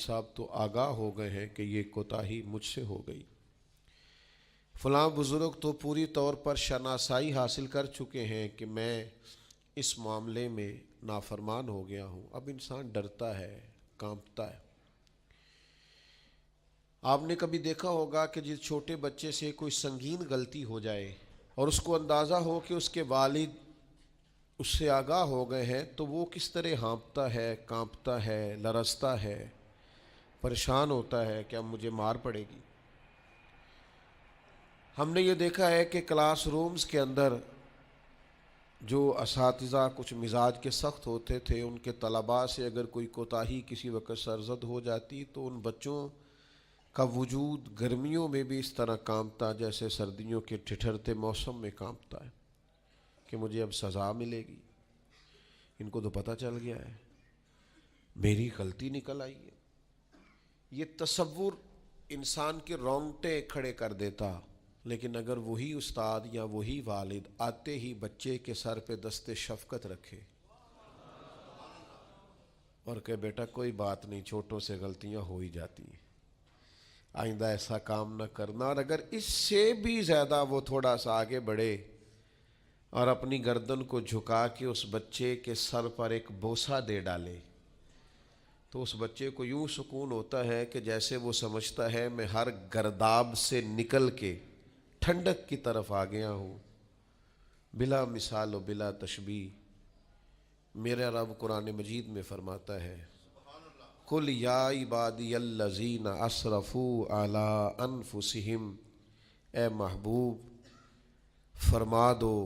صاحب تو آگاہ ہو گئے ہیں کہ یہ کوتاہی مجھ سے ہو گئی۔ فلاں بزرگ تو پوری طور پر شناسائی حاصل کر چکے ہیں کہ میں اس معاملے میں نافرمان ہو گیا ہوں۔ اب انسان ڈرتا ہے، کانپتا ہے۔ آپ نے کبھی دیکھا ہوگا کہ جس چھوٹے بچے سے کوئی سنگین غلطی ہو جائے اور اس کو اندازہ ہو کہ اس کے والد اس سے آگاہ ہو گئے ہیں تو وہ کس طرح ہانپتا ہے، کانپتا ہے، لرزتا ہے، پریشان ہوتا ہے کہ اب مجھے مار پڑے گی۔ ہم نے یہ دیکھا ہے کہ کلاس رومز کے اندر جو اساتذہ کچھ مزاج کے سخت ہوتے تھے، ان کے طلباء سے اگر کوئی کوتاہی کسی وقت سرزد ہو جاتی تو ان بچوں کا وجود گرمیوں میں بھی اس طرح کانپتا جیسے سردیوں کے ٹھٹھرتے موسم میں کانپتا ہے کہ مجھے اب سزا ملے گی۔ ان کو تو پتہ چل گیا ہے، میری غلطی نکل آئی ہے۔ یہ تصور انسان کے رونگٹے کھڑے کر دیتا، لیکن اگر وہی استاد یا وہی والد آتے ہی بچے کے سر پہ دست شفقت رکھے اور کہ بیٹا کوئی بات نہیں، چھوٹوں سے غلطیاں ہو ہی جاتی ہیں، آئندہ ایسا کام نہ کرنا، اور اگر اس سے بھی زیادہ وہ تھوڑا سا آگے بڑھے اور اپنی گردن کو جھکا کے اس بچے کے سر پر ایک بوسہ دے ڈالے تو اس بچے کو یوں سکون ہوتا ہے کہ جیسے وہ سمجھتا ہے میں ہر گرداب سے نکل کے ٹھنڈک کی طرف آ گیا ہوں۔ بلا مثال و بلا تشبیہ میرا رب قرآن مجید میں فرماتا ہے، قل یا عبادی الذین اسرفوا علی انفسہم، اے محبوب فرما دو،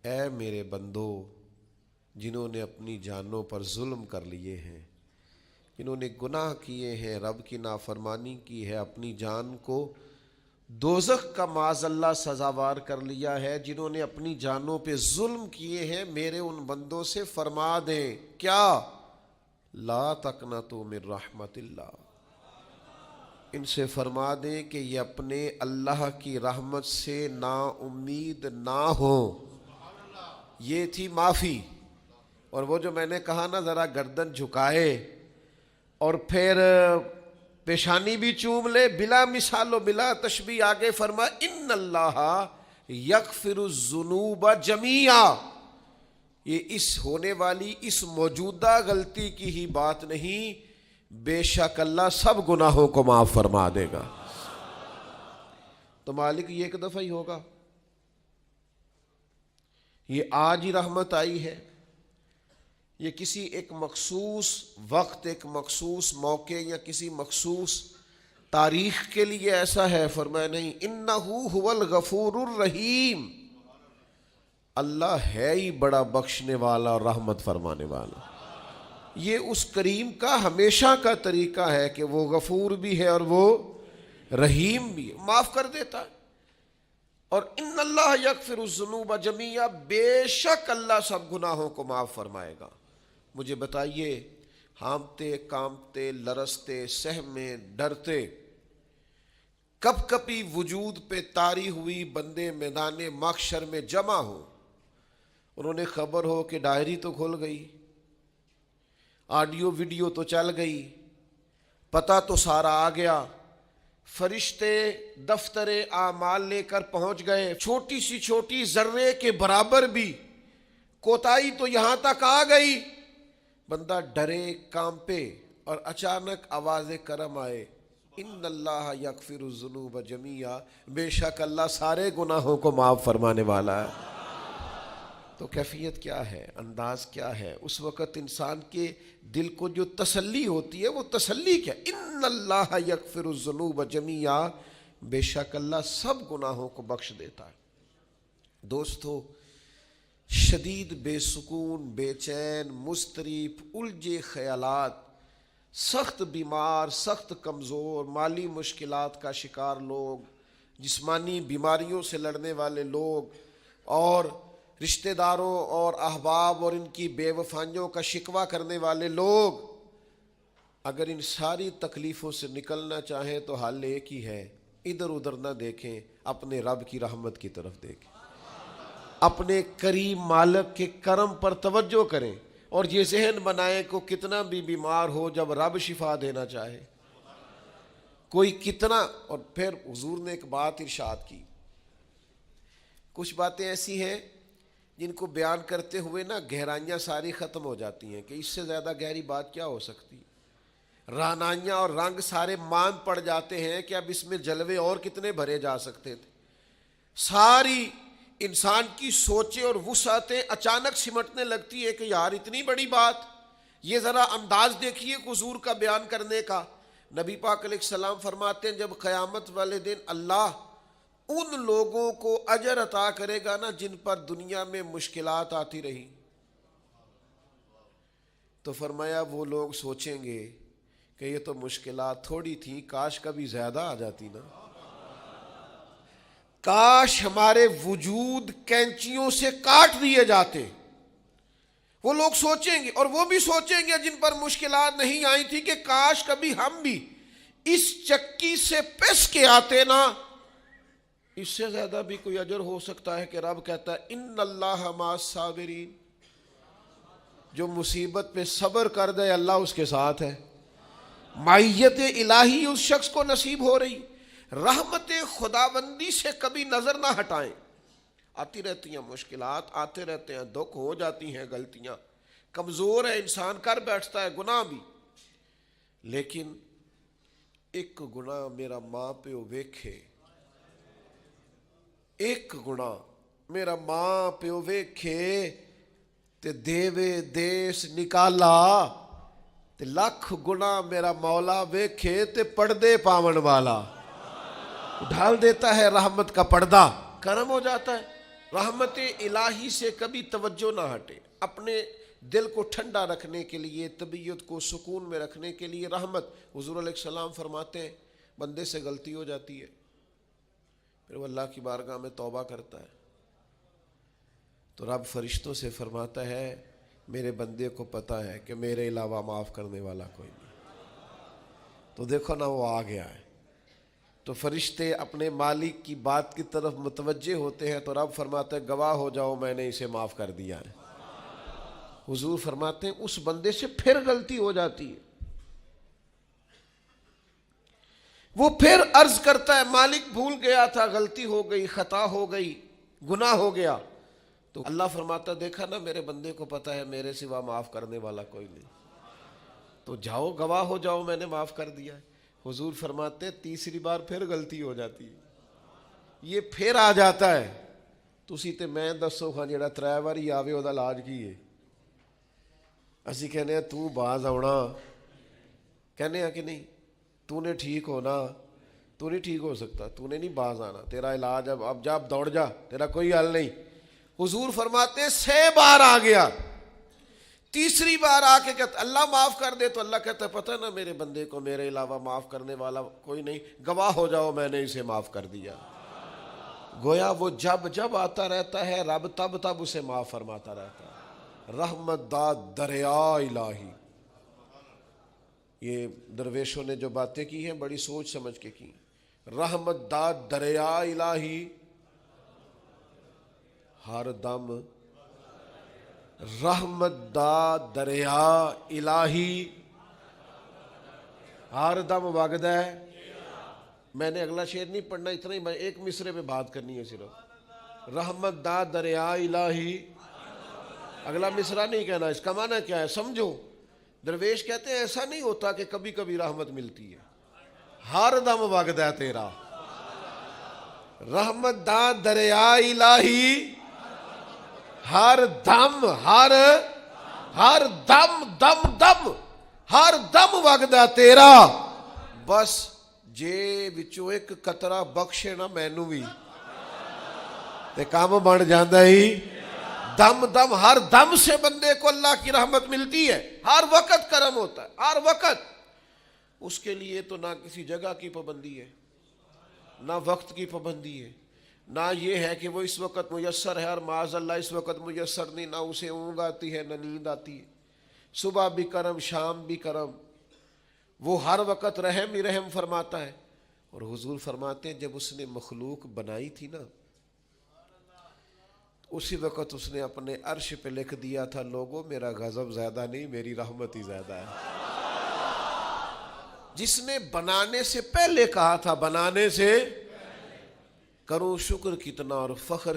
اے میرے بندو جنہوں نے اپنی جانوں پر ظلم کر لیے ہیں، جنہوں نے گناہ کیے ہیں، رب کی نافرمانی کی ہے، اپنی جان کو دوزخ کا معاذ اللہ سزاوار کر لیا ہے، جنہوں نے اپنی جانوں پہ ظلم کیے ہیں، میرے ان بندوں سے فرما دیں کیا؟ لا تقنطوا من رحمت اللہ، ان سے فرما دیں کہ یہ اپنے اللہ کی رحمت سے نا امید نہ ہوں۔ یہ تھی معافی، اور وہ جو میں نے کہا نا ذرا گردن جھکائے اور پھر پیشانی بھی چوم لے، بلا مثال و بلا تشبیہ آگے فرما ان اللہ یغفر الذنوب جمیعا، یہ اس ہونے والی اس موجودہ غلطی کی ہی بات نہیں، بے شک اللہ سب گناہوں کو معاف فرما دے گا۔ تو مالک یہ ایک دفعہ ہی ہوگا، یہ آج ہی رحمت آئی ہے، یہ کسی ایک مخصوص وقت، ایک مخصوص موقع یا کسی مخصوص تاریخ کے لیے ایسا ہے؟ فرمایا نہیں، انہو هو الغفور الرحیم، اللہ ہے ہی بڑا بخشنے والا اور رحمت فرمانے والا۔ یہ اس کریم کا ہمیشہ کا طریقہ ہے کہ وہ غفور بھی ہے اور وہ رحیم بھی ہے، معاف کر دیتا ہے۔ اور ان اللہ یغفر الذنوب جمیعا، بے شک اللہ سب گناہوں کو معاف فرمائے گا۔ مجھے بتائیے، ہانپتے کانپتے لرزتے سہمے ڈرتے کپ کپی وجود پہ طاری ہوئی بندے میدان محشر میں جمع ہو، انہوں نے خبر ہو کہ ڈائری تو کھل گئی، آڈیو ویڈیو تو چل گئی، پتہ تو سارا آ گیا، فرشتے دفتر اعمال لے کر پہنچ گئے، چھوٹی سی چھوٹی ذرے کے برابر بھی کوتاہی تو یہاں تک آ گئی، بندہ ڈرے کانپے اور اچانک آواز کرم آئے، ان اللہ یغفر الذنوب جمیعا، بے شک اللہ سارے گناہوں کو معاف فرمانے والا ہے۔ تو کیفیت کیا ہے، انداز کیا ہے؟ اس وقت انسان کے دل کو جو تسلی ہوتی ہے وہ تسلی کیا؟ ان اللہ یغفر الذنوب جمیعا، بے شک اللہ سب گناہوں کو بخش دیتا ہے۔ دوستو، شدید بے سکون، بے چین، مضطرب، الجھے خیالات، سخت بیمار، سخت کمزور، مالی مشکلات کا شکار لوگ، جسمانی بیماریوں سے لڑنے والے لوگ، اور رشتہ داروں اور احباب اور ان کی بے وفائیوں کا شکوہ کرنے والے لوگ، اگر ان ساری تکلیفوں سے نکلنا چاہیں تو حل ایک ہی ہے، ادھر ادھر نہ دیکھیں، اپنے رب کی رحمت کی طرف دیکھیں، اپنے کریم مالک کے کرم پر توجہ کریں اور یہ ذہن بنائیں کہ کتنا بھی بیمار ہو جب رب شفا دینا چاہے کوئی کتنا. اور پھر حضور نے ایک بات ارشاد کی, کچھ باتیں ایسی ہیں جن کو بیان کرتے ہوئے نا گہرائیاں ساری ختم ہو جاتی ہیں کہ اس سے زیادہ گہری بات کیا ہو سکتی. رعنائیاں اور رنگ سارے مان پڑ جاتے ہیں کہ اب اس میں جلوے اور کتنے بھرے جا سکتے تھے. ساری انسان کی سوچیں اور وسعتیں اچانک سمٹنے لگتی ہے کہ یار اتنی بڑی بات. یہ ذرا انداز دیکھیے حضور کا بیان کرنے کا. نبی پاک علیہ السلام فرماتے ہیں جب قیامت والے دن اللہ ان لوگوں کو اجر عطا کرے گا نا جن پر دنیا میں مشکلات آتی رہی, تو فرمایا وہ لوگ سوچیں گے کہ یہ تو مشکلات تھوڑی تھیں, کاش کبھی زیادہ آ جاتی نا, کاش ہمارے وجود کینچیوں سے کاٹ دیے جاتے. وہ لوگ سوچیں گے, اور وہ بھی سوچیں گے جن پر مشکلات نہیں آئی تھی کہ کاش کبھی ہم بھی اس چکی سے پس کے آتے نا. اس سے زیادہ بھی کوئی اجر ہو سکتا ہے کہ رب کہتا ہے ان اللہ مع الصابرین, جو مصیبت پہ صبر کر دے اللہ اس کے ساتھ ہے. معیت الہی اس شخص کو نصیب ہو رہی. رحمت خداوندی سے کبھی نظر نہ ہٹائیں. آتی رہتی ہیں مشکلات, آتے رہتے ہیں دکھ, ہو جاتی ہیں غلطیاں, کمزور ہے انسان, کر بیٹھتا ہے گناہ بھی, لیکن ایک گناہ میرا ماں پیو ویکھے, ایک گناہ میرا ماں پیو ویکھے تے دیوے دیس نکالا, تے لکھ گناہ میرا مولا ویکھے تے پردے پاون والا. ڈھال دیتا ہے رحمت کا پردہ, کرم ہو جاتا ہے. رحمت الہی سے کبھی توجہ نہ ہٹے. اپنے دل کو ٹھنڈا رکھنے کے لیے, طبیعت کو سکون میں رکھنے کے لیے رحمت. حضور علیہ السلام فرماتے ہیں بندے سے غلطی ہو جاتی ہے, پھر وہ اللہ کی بارگاہ میں توبہ کرتا ہے تو رب فرشتوں سے فرماتا ہے میرے بندے کو پتہ ہے کہ میرے علاوہ معاف کرنے والا کوئی نہیں. تو دیکھو نا وہ آ گیا ہے. تو فرشتے اپنے مالک کی بات کی طرف متوجہ ہوتے ہیں تو رب فرماتا ہے گواہ ہو جاؤ میں نے اسے معاف کر دیا ہے. حضور فرماتے ہیں اس بندے سے پھر غلطی ہو جاتی ہے, وہ پھر عرض کرتا ہے مالک بھول گیا تھا, غلطی ہو گئی, خطا ہو گئی, گناہ ہو گیا. تو اللہ فرماتا دیکھا نا میرے بندے کو پتہ ہے میرے سوا معاف کرنے والا کوئی نہیں, تو جاؤ گواہ ہو جاؤ میں نے معاف کر دیا ہے. حضور فرماتے تیسری بار پھر غلطی ہو جاتی ہے, یہ پھر آ جاتا ہے. تسی تے میں دسو ہاں جڑا 3 واری آوے او دا علاج کی ہے. اسی کہنے ہیں تو باز آنا, کہنے ہیں کہ نہیں, تو نے ٹھیک ہونا, تو نہیں ٹھیک ہو سکتا, تو نے نہیں باز آنا, تیرا علاج اب جا دوڑ جا, تیرا کوئی حل نہیں. حضور فرماتے ہیں 6 بار آ گیا, تیسری بار آ کے کہتا اللہ معاف کر دے, تو اللہ کہتا ہے پتہ نا میرے بندے کو میرے علاوہ معاف کرنے والا کوئی نہیں, گواہ ہو جاؤ میں نے اسے معاف کر دیا. گویا وہ جب جب آتا رہتا ہے رب تب تب اسے معاف فرماتا رہتا ہے. رحمت داد دریا الہی. یہ درویشوں نے جو باتیں کی ہیں بڑی سوچ سمجھ کے کی. رحمت داد دریا الہی ہر دم, رحمت دا دریا الہی ہر دم وگدا ہے. میں نے اگلا شعر نہیں پڑھنا, اتنا ہی میں ایک مصرے پہ بات کرنی ہے صرف. رحمت دا دریا الہی, اگلا مصرع نہیں کہنا. اس کا معنی کیا ہے سمجھو. درویش کہتے ہیں ایسا نہیں ہوتا کہ کبھی کبھی رحمت ملتی ہے, ہر دم وگدا ہے تیرا. رحمت دا دریا الہی ہر دم, ہر دم دم دم ہر دم وگدا تیرا. بس جے وچوں ایک قطرہ بخشے نا مینوں بھی تے کام بن جاندا ہی. دم دم, ہر دم سے بندے کو اللہ کی رحمت ملتی ہے, ہر وقت کرم ہوتا ہے, ہر وقت. اس کے لیے تو نہ کسی جگہ کی پابندی ہے, نہ وقت کی پابندی ہے, نہ یہ ہے کہ وہ اس وقت میسر ہے اور معاذ اللہ اس وقت میسر نہیں, نہ اسے اونگ آتی ہے نہ نیند آتی ہے. صبح بھی کرم شام بھی کرم, وہ ہر وقت رحم ہی رحم فرماتا ہے. اور حضور فرماتے ہیں جب اس نے مخلوق بنائی تھی نا اسی وقت اس نے اپنے عرش پہ لکھ دیا تھا لوگوں میرا غضب زیادہ نہیں میری رحمت ہی زیادہ ہے. جس نے بنانے سے پہلے کہا تھا بنانے سے کروں شکر کتنا اور فخر